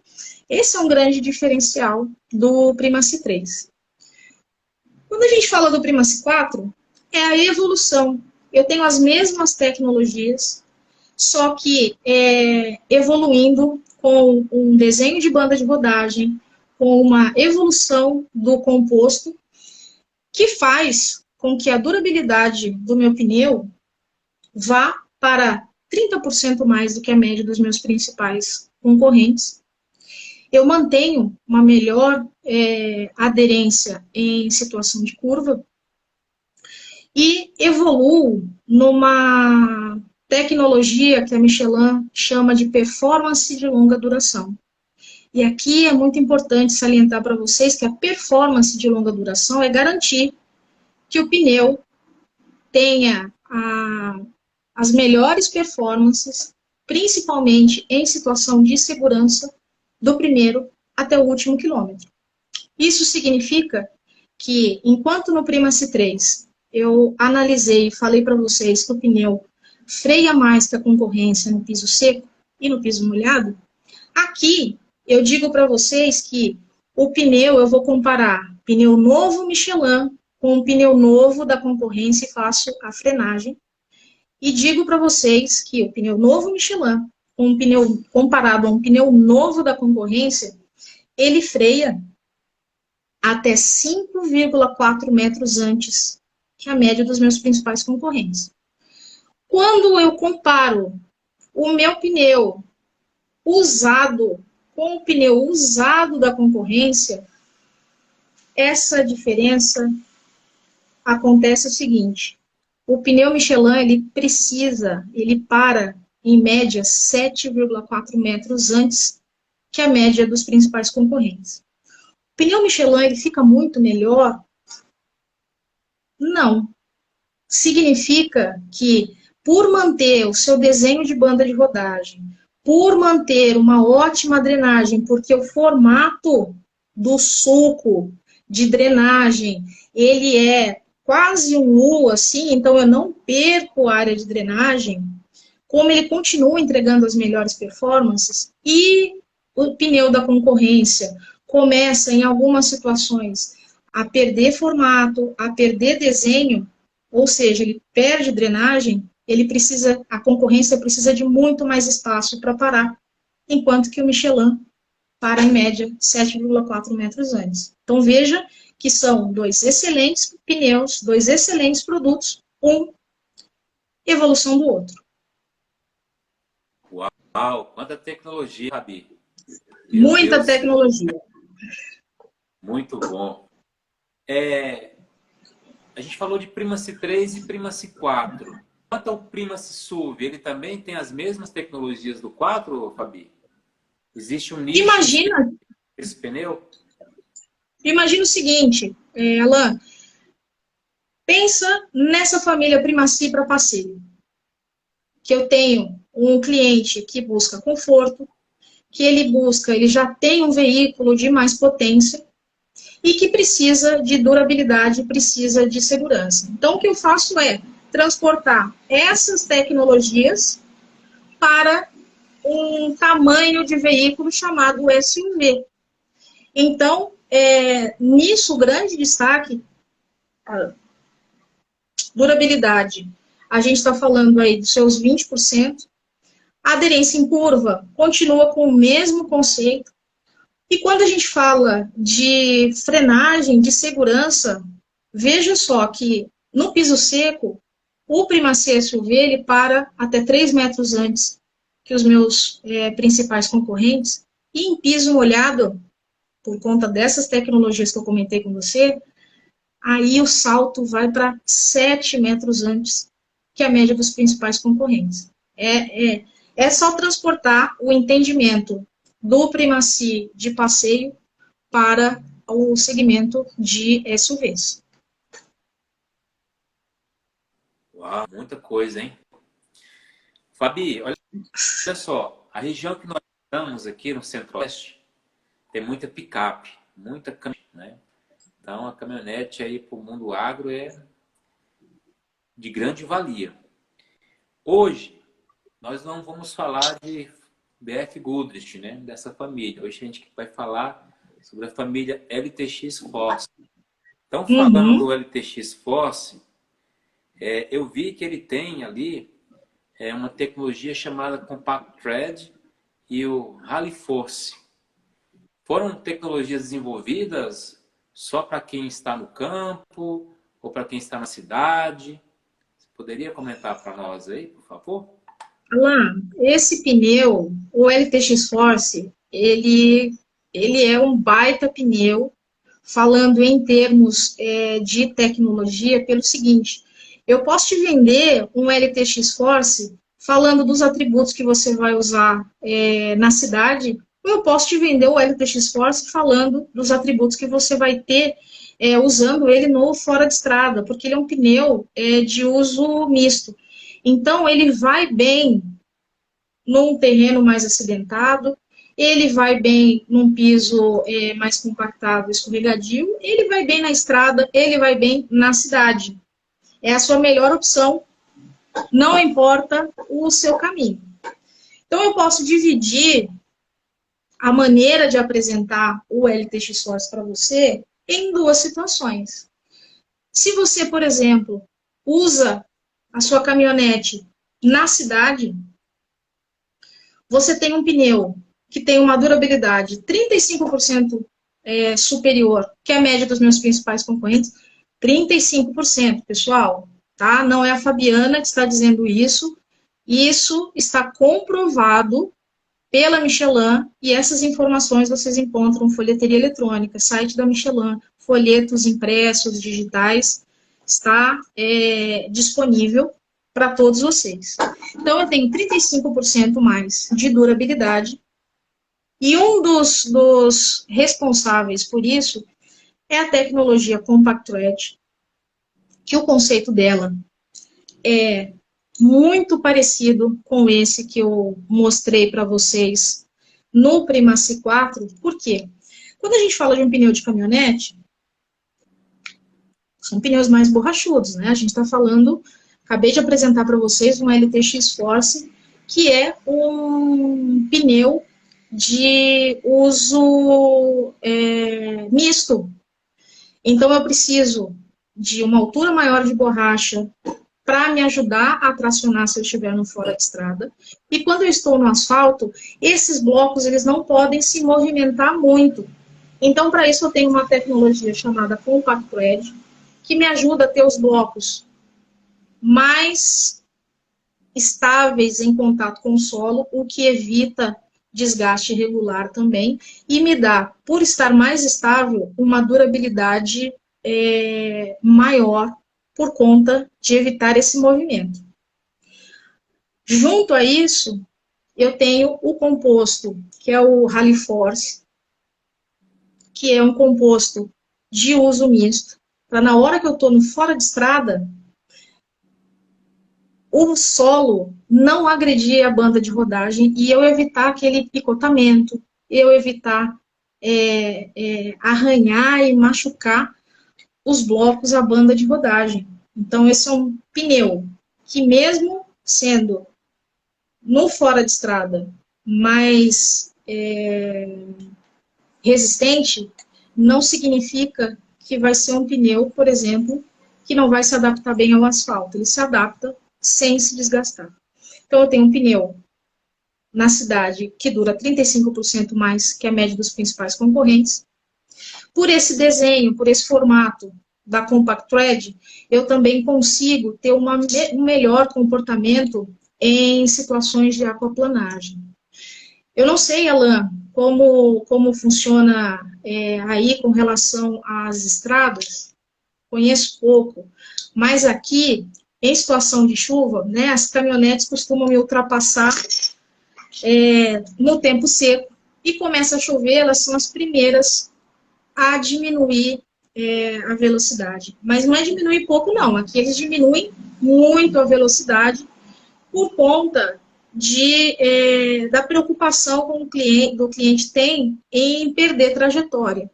Esse é um grande diferencial do Primacy 3. Quando a gente fala do Primacy 4, é a evolução. Eu tenho as mesmas tecnologias, só que evoluindo com um desenho de banda de rodagem, com uma evolução do composto, que faz com que a durabilidade do meu pneu vá para 30% mais do que a média dos meus principais concorrentes. Eu mantenho uma melhor aderência em situação de curva e evoluo numa tecnologia que a Michelin chama de performance de longa duração. E aqui é muito importante salientar para vocês que a performance de longa duração é garantir que o pneu tenha as melhores performances, principalmente em situação de segurança, do primeiro até o último quilômetro. Isso significa que, enquanto no Primacy 3 eu analisei e falei para vocês que o pneu freia mais que a concorrência no piso seco e no piso molhado, aqui eu digo para vocês que o pneu, eu vou comparar pneu novo Michelin com o pneu novo da concorrência e faço a frenagem. E digo para vocês que o pneu novo Michelin, um pneu comparado a um pneu novo da concorrência, ele freia até 5,4 metros antes que a média dos meus principais concorrentes. Quando eu comparo o meu pneu usado com o pneu usado da concorrência, essa diferença acontece o seguinte: o pneu Michelin, ele para, em média, 7,4 metros antes que a média dos principais concorrentes. O pneu Michelin, ele fica muito melhor? Não. Significa que, por manter o seu desenho de banda de rodagem, por manter uma ótima drenagem, porque o formato do suco de drenagem, ele é quase um U, assim, então eu não perco a área de drenagem, como ele continua entregando as melhores performances, e o pneu da concorrência começa, em algumas situações, a perder formato, a perder desenho, ou seja, ele perde drenagem, a concorrência precisa de muito mais espaço para parar, enquanto que o Michelin para, em média, 7,4 metros antes. Então, veja que são dois excelentes pneus, dois excelentes produtos, evolução do outro. Uau, quanta tecnologia, Fabi. Muita tecnologia. Muito bom. A gente falou de Primacy 3 e Primacy 4. Quanto ao Primacy SUV, ele também tem as mesmas tecnologias do 4, Fabi? Existe um nicho esse pneu? Imagina o seguinte, Alan, pensa nessa família Primacy para passeio. Que eu tenho um cliente que busca conforto, que ele já tem um veículo de mais potência e que precisa de durabilidade, precisa de segurança. Então, o que eu faço é transportar essas tecnologias para um tamanho de veículo chamado SUV. Então, nisso, o grande destaque, durabilidade. A gente está falando aí dos seus 20%. A aderência em curva continua com o mesmo conceito. E quando a gente fala de frenagem, de segurança, veja só que no piso seco, O Primacê SUV, ele para até 3 metros antes que os meus principais concorrentes, e em piso molhado, por conta dessas tecnologias que eu comentei com você, aí o salto vai para 7 metros antes que a média dos principais concorrentes. É só transportar o entendimento do Primacy de passeio para o segmento de SUVs. Uau, muita coisa, hein? Fabi, olha só, a região que nós estamos aqui no Centro-Oeste tem muita picape, muita caminhonete, né? Então a caminhonete aí para o mundo agro é de grande valia. Hoje, nós não vamos falar de BF Goodrich, né? Dessa família. Hoje a gente vai falar sobre a família LTX Force. Então, falando do LTX Force, eu vi que ele tem ali uma tecnologia chamada Compact Thread e o Rally Force. Foram tecnologias desenvolvidas só para quem está no campo ou para quem está na cidade? Você poderia comentar para nós aí, por favor? Alain, esse pneu, o LTX Force, ele é um baita pneu, falando em termos de tecnologia, pelo seguinte, eu posso te vender um LTX Force falando dos atributos que você vai usar na cidade, ou eu posso te vender o LTX Force falando dos atributos que você vai ter usando ele no fora de estrada, porque ele é um pneu de uso misto. Então, ele vai bem num terreno mais acidentado, ele vai bem num piso mais compactado, escorregadio, ele vai bem na estrada, ele vai bem na cidade. É a sua melhor opção, não importa o seu caminho. Então, eu posso dividir a maneira de apresentar o LTX Source para você em duas situações. Se você, por exemplo, usa a sua caminhonete na cidade, você tem um pneu que tem uma durabilidade 35% superior que a média dos meus principais concorrentes. 35%, pessoal, tá? Não é a Fabiana que está dizendo isso. Isso está comprovado pela Michelin e essas informações vocês encontram em folheteria eletrônica, site da Michelin, folhetos impressos, digitais, está disponível para todos vocês. Então, eu tenho 35% mais de durabilidade e um dos responsáveis por isso é a tecnologia Compact Thread, que o conceito dela é muito parecido com esse que eu mostrei para vocês no Primacy 4. Por quê? Quando a gente fala de um pneu de caminhonete, são pneus mais borrachudos, né? A gente está falando, acabei de apresentar para vocês um LTX Force, que é um pneu de uso misto. Então, eu preciso de uma altura maior de borracha para me ajudar a tracionar se eu estiver no fora de estrada. E quando eu estou no asfalto, esses blocos eles não podem se movimentar muito. Então, para isso, eu tenho uma tecnologia chamada Compact Thread, que me ajuda a ter os blocos mais estáveis em contato com o solo, o que evita desgaste irregular também, e me dá, por estar mais estável, uma durabilidade maior por conta de evitar esse movimento. Junto a isso, eu tenho o composto, que é o Rally Force, que é um composto de uso misto, para na hora que eu estou no fora de estrada, o solo não agredir a banda de rodagem e eu evitar aquele picotamento, eu evitar arranhar e machucar os blocos, a banda de rodagem. Então, esse é um pneu que, mesmo sendo no fora de estrada mais resistente, não significa que vai ser um pneu, por exemplo, que não vai se adaptar bem ao asfalto. Ele se adapta sem se desgastar. Então, eu tenho um pneu na cidade que dura 35% mais que a média dos principais concorrentes. Por esse desenho, por esse formato, da Compact Thread, eu também consigo ter um melhor comportamento em situações de aquaplanagem. Eu não sei, Alan, como funciona aí com relação às estradas, conheço pouco, mas aqui, em situação de chuva, né, as caminhonetes costumam me ultrapassar no tempo seco, e começa a chover, elas são as primeiras a diminuir a velocidade. Mas não é diminuir pouco, não. Aqui eles diminuem muito a velocidade por conta da preocupação com do cliente tem em perder trajetória.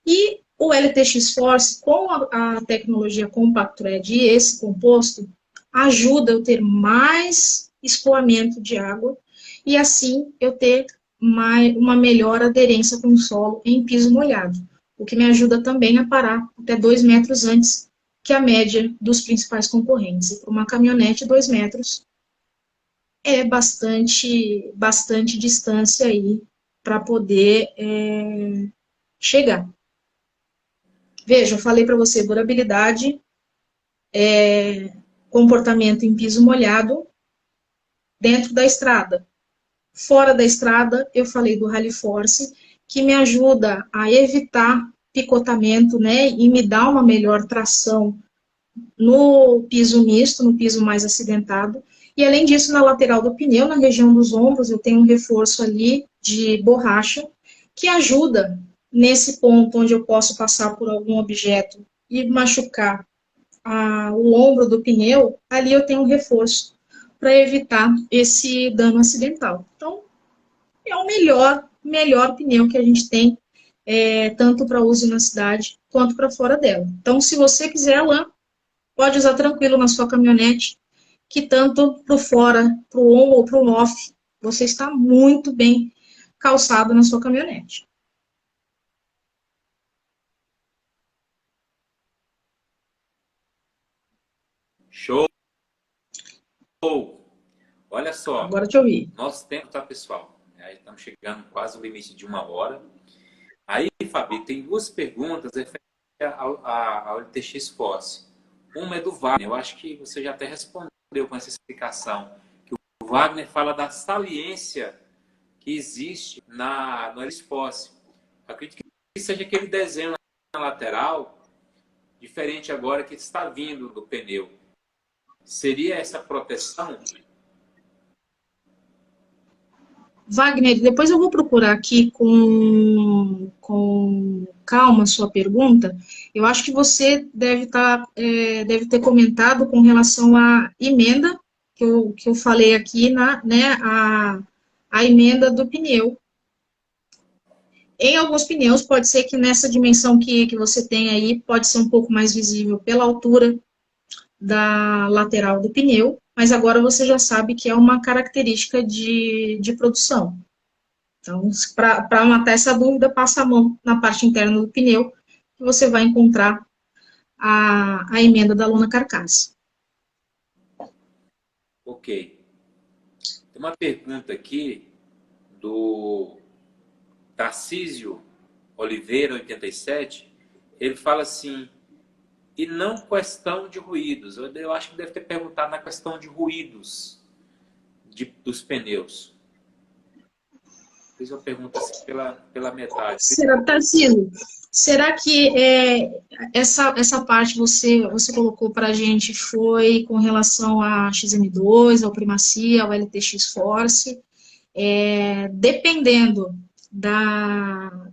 E o LTX Force, com a tecnologia Compact Thread e esse composto, ajuda eu ter mais escoamento de água e assim eu ter uma melhor aderência com o solo em piso molhado, o que me ajuda também a parar até 2 metros antes que a média dos principais concorrentes. E para uma caminhonete, 2 metros é bastante distância aí para poder chegar. Veja, eu falei para você, durabilidade, comportamento em piso molhado, dentro da estrada. Fora da estrada, eu falei do Rally Force, que me ajuda a evitar picotamento, né, e me dá uma melhor tração no piso misto, no piso mais acidentado. E além disso, na lateral do pneu, na região dos ombros, eu tenho um reforço ali de borracha, que ajuda nesse ponto onde eu posso passar por algum objeto e machucar o ombro do pneu, ali eu tenho um reforço para evitar esse dano acidental. Então, é o melhor pneu que a gente tem, tanto para uso na cidade quanto para fora dela. Então, se você quiser, Alan, pode usar tranquilo na sua caminhonete, que tanto para o fora, para o on ou para o off, você está muito bem calçado na sua caminhonete. Show! Olha só, Agora te ouvi. nosso tempo, tá, pessoal? Aí estamos chegando quase no limite de 1 hora. Aí, Fabi, tem 2 perguntas referentes ao LTX Force. Uma é do Wagner. Eu acho que você já até respondeu com essa explicação. Que o Wagner fala da saliência que existe no LTX Force. Eu acredito que seja aquele desenho na lateral, diferente agora que está vindo do pneu. Seria essa proteção? Wagner, depois eu vou procurar aqui com calma a sua pergunta. Eu acho que você deve ter comentado com relação à emenda que eu falei aqui, né, a emenda do pneu. Em alguns pneus, pode ser que nessa dimensão que você tem aí, pode ser um pouco mais visível pela altura da lateral do pneu, mas agora você já sabe que é uma característica de produção. Então, para matar essa dúvida, passa a mão na parte interna do pneu, que você vai encontrar a emenda da lona carcaça. Ok. Tem uma pergunta aqui do Tarcísio Oliveira, 87. Ele fala assim, e não questão de ruídos. Eu acho que deve ter perguntado na questão de ruídos dos pneus. Fiz uma pergunta assim pela metade. Será, Tarcísio, será que essa parte você colocou para a gente foi com relação a XM2, ao Primacia, ao LTX Force? Dependendo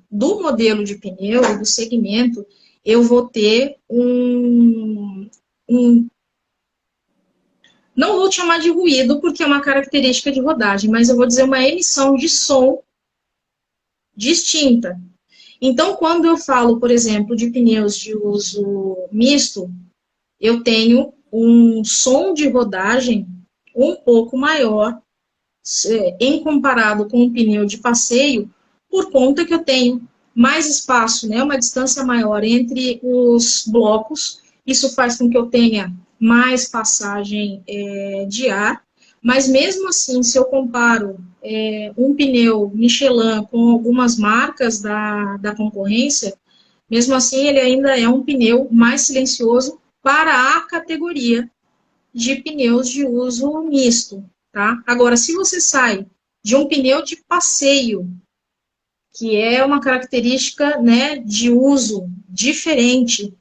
do modelo de pneu e do segmento, eu vou ter não vou chamar de ruído, porque é uma característica de rodagem, mas eu vou dizer uma emissão de som distinta. Então, quando eu falo, por exemplo, de pneus de uso misto, eu tenho um som de rodagem um pouco maior em comparado com um pneu de passeio, por conta que eu tenho mais espaço, né, uma distância maior entre os blocos. Isso faz com que eu tenha mais passagem de ar, mas mesmo assim, se eu comparo um pneu Michelin com algumas marcas da concorrência, Mesmo assim, ele ainda é um pneu mais silencioso para a categoria de pneus de uso misto, tá? Agora, se você sai de um pneu de passeio, que é uma característica, né, de uso diferente,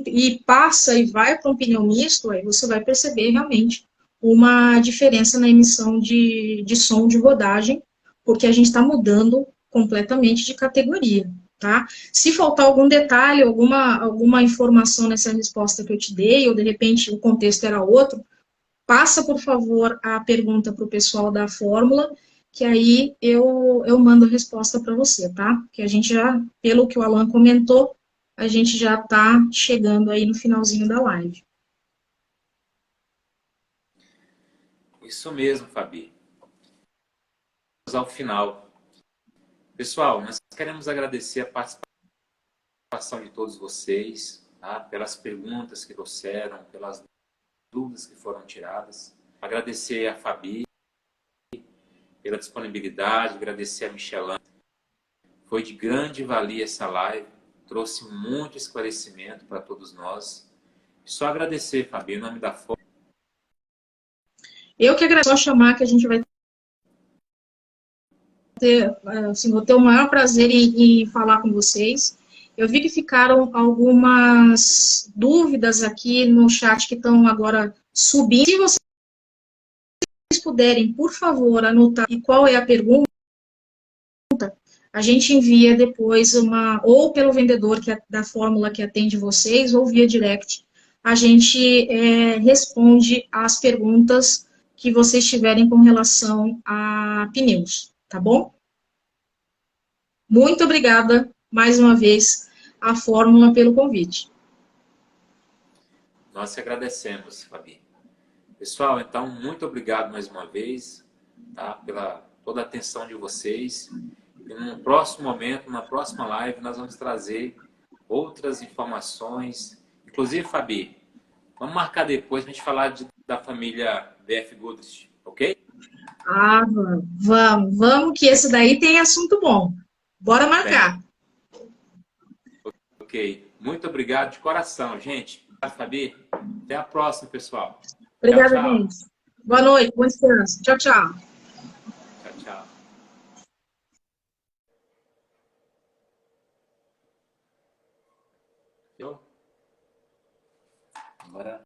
e passa e vai para um pneu misto, aí você vai perceber realmente uma diferença na emissão de som de rodagem, porque a gente está mudando completamente de categoria, tá? Se faltar algum detalhe, alguma informação nessa resposta que eu te dei, ou de repente o contexto era outro, passa, por favor, a pergunta para o pessoal da fórmula, que aí eu mando a resposta para você, tá? Que a gente já, pelo que o Alan comentou, a gente já está chegando aí no finalzinho da live. Isso mesmo, Fabi. Vamos ao final. Pessoal, nós queremos agradecer a participação de todos vocês, tá? Pelas perguntas que trouxeram, pelas dúvidas que foram tiradas. Agradecer a Fabi pela disponibilidade, agradecer a Michelin. Foi de grande valia essa live, trouxe muito esclarecimento para todos nós. Só agradecer, Fabi, em nome da Fórmula. Eu que agradeço, só chamar que a gente vai ter, assim, vou ter o maior prazer em falar com vocês. Eu vi que ficaram algumas dúvidas aqui no chat que estão agora subindo. Se vocês puderem, por favor, anotar qual é a pergunta, a gente envia depois ou pelo vendedor da fórmula que atende vocês, ou via direct, a gente responde as perguntas que vocês tiverem com relação a pneus, tá bom? Muito obrigada, mais uma vez, à fórmula pelo convite. Nós que agradecemos, Fabi. Pessoal, então, muito obrigado mais uma vez, tá? Pela toda a atenção de vocês. E no próximo momento, na próxima live, nós vamos trazer outras informações. Inclusive, Fabi, vamos marcar depois para a gente falar da família BF Goodrich, ok? Ah, vamos, que esse daí tem assunto bom. Bora marcar. Bem, ok. Muito obrigado de coração, gente. Fabi, até a próxima, pessoal. Tchau, Obrigada, tchau. gente. Boa noite, bom descanso. Tchau, tchau. Tchau, tchau. Show? Agora